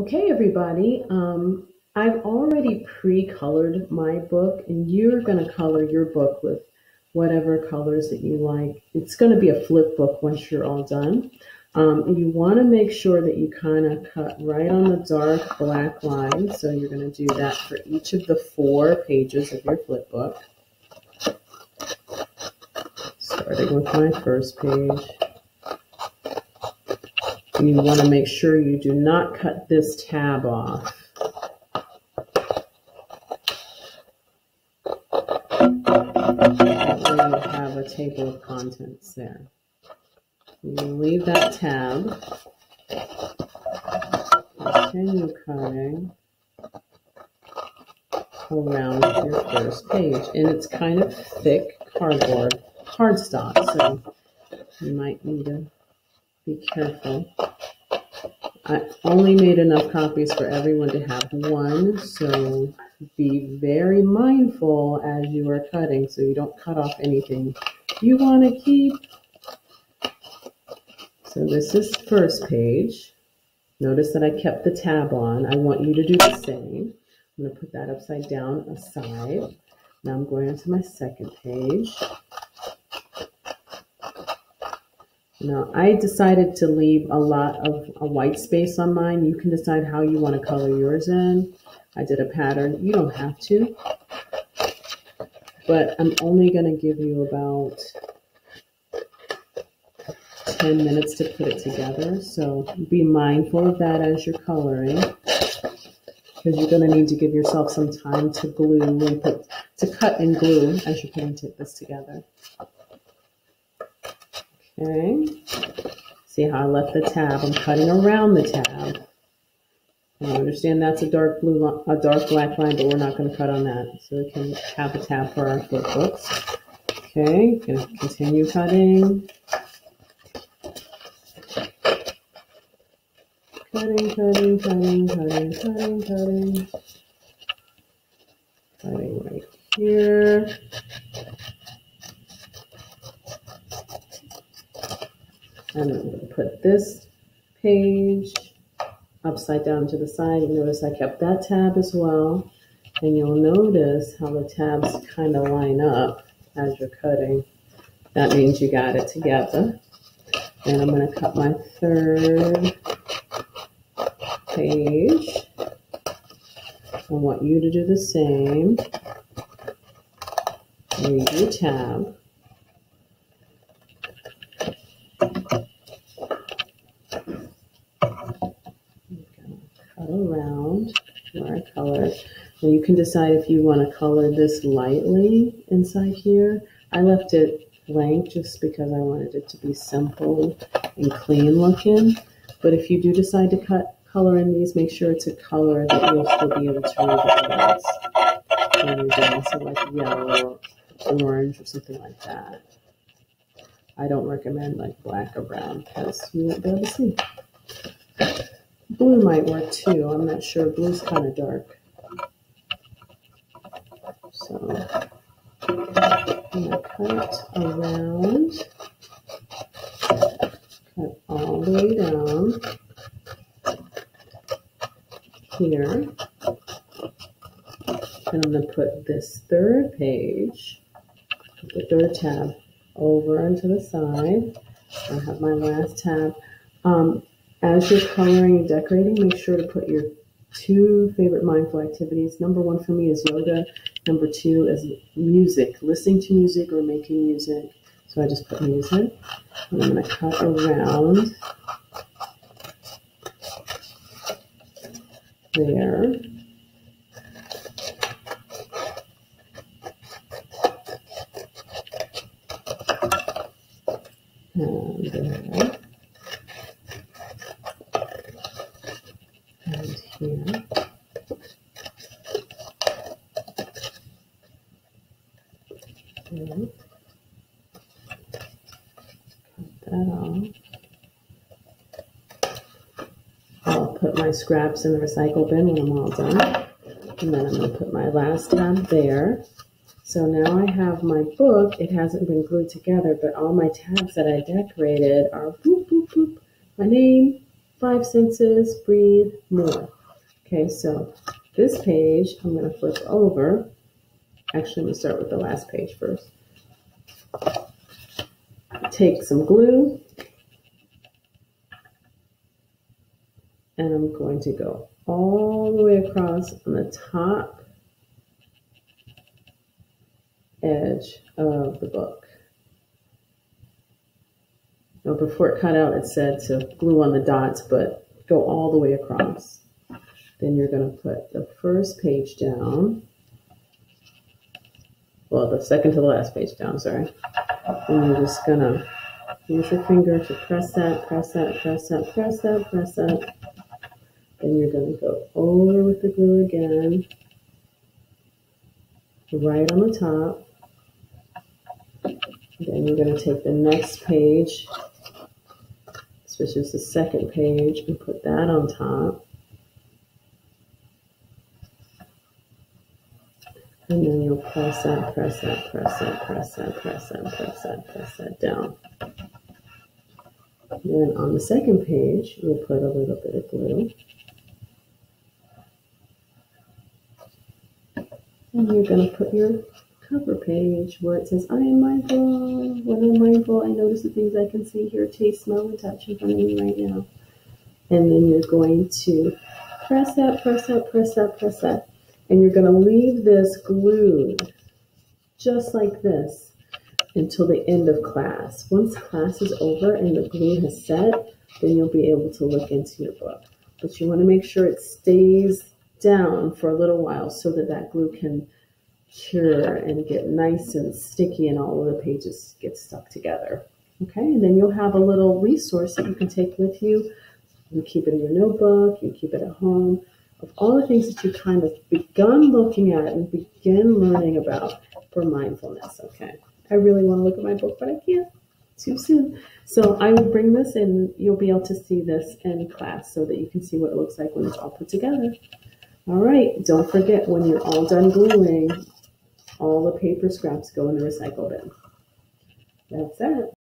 Okay, everybody. I've already pre-colored my book, and you're going to color your book with whatever colors that you like. It's going to be a flip book once you're all done. You want to make sure that you kind of cut right on the dark black line. So you're going to do that for each of the 4 pages of your flip book. Starting with my first page. And you want to make sure you do not cut this tab off. That way you have a table of contents there. You leave that tab. Continue cutting around your first page. And it's kind of thick cardstock, so you might need to be careful. I only made enough copies for everyone to have one, so be very mindful as you are cutting so you don't cut off anything you want to keep. So this is the first page. Notice that I kept the tab on. I want you to do the same. I'm going to put that upside down aside. Now I'm going on to my second page. Now, I decided to leave a lot of a white space on mine. You can decide how you want to color yours in. I did a pattern. You don't have to. But I'm only going to give you about 10 minutes to put it together. So be mindful of that as you're coloring, because you're going to need to give yourself some time to glue and to cut and glue as you're putting this together. Okay, see how I left the tab? I'm cutting around the tab. I understand that's a dark black line, but we're not going to cut on that. So we can have a tab for our flip books. Okay, going to continue cutting. Cutting right here. And I'm going to put this page upside down to the side. You notice I kept that tab as well. And you'll notice how the tabs kind of line up as you're cutting. That means you got it together. And I'm going to cut my third page. I want you to do the same. Leave your tab. Around where I colored. And you can decide if you want to color this lightly inside here. I left it blank just because I wanted it to be simple and clean looking. But if you do decide to color in these, make sure it's a color that you'll still be able to read the words when you're doing, so like yellow or orange or something like that. I don't recommend like black or brown because you won't be able to see. Blue might work too. I'm not sure. Blue's kind of dark. So I'm going to cut around, cut all the way down here. And I'm going to put this third page, the third tab, over onto the side. I have my last tab. As you're coloring and decorating, make sure to put your 2 favorite mindful activities. Number 1 for me is yoga. Number 2 is music, listening to music or making music. So I just put music. And I'm going to cut around there. And there. And here. Okay. Cut that off. I'll put my scraps in the recycle bin when I'm all done. And then I'm going to put my last tab there. So now I have my book. It hasn't been glued together, but all my tabs that I decorated are boop, boop, boop. My name, 5 senses, breathe, more. Okay, so this page, I'm going to flip over. Actually, I'm going to start with the last page first. Take some glue, and I'm going to go all the way across on the top edge of the book. Now, before it cut out, it said to glue on the dots, but go all the way across. Then you're going to put the first page down. Well, the second to the last page down, sorry. And you're just going to use your finger to press that, press that, press that, press that, press that. Then you're going to go over with the glue again, right on the top. Then you're going to take the next page, which is the second page, and put that on top. And then you'll press that, press that, press that, press that, press that, press that, press that down. Then on the second page, you'll put a little bit of glue. And you're going to put your cover page where it says, I am mindful. When I'm mindful, I notice the things I can see, hear, taste, smell, and touch in front of me right now. And then you're going to press that, press that, press that, press that. And you're going to leave this glued just like this until the end of class. Once class is over and the glue has set, then you'll be able to look into your book. But you want to make sure it stays down for a little while so that that glue can cure and get nice and sticky and all of the pages get stuck together. Okay, and then you'll have a little resource that you can take with you. You keep it in your notebook, you keep it at home, of all the things that you kind of begun looking at and begin learning about for mindfulness. Okay, I really want to look at my book, but I can't. Too soon. So I will bring this and you'll be able to see this in class so that you can see what it looks like when it's all put together. All right, don't forget when you're all done gluing, all the paper scraps go in the recycle bin. That's it.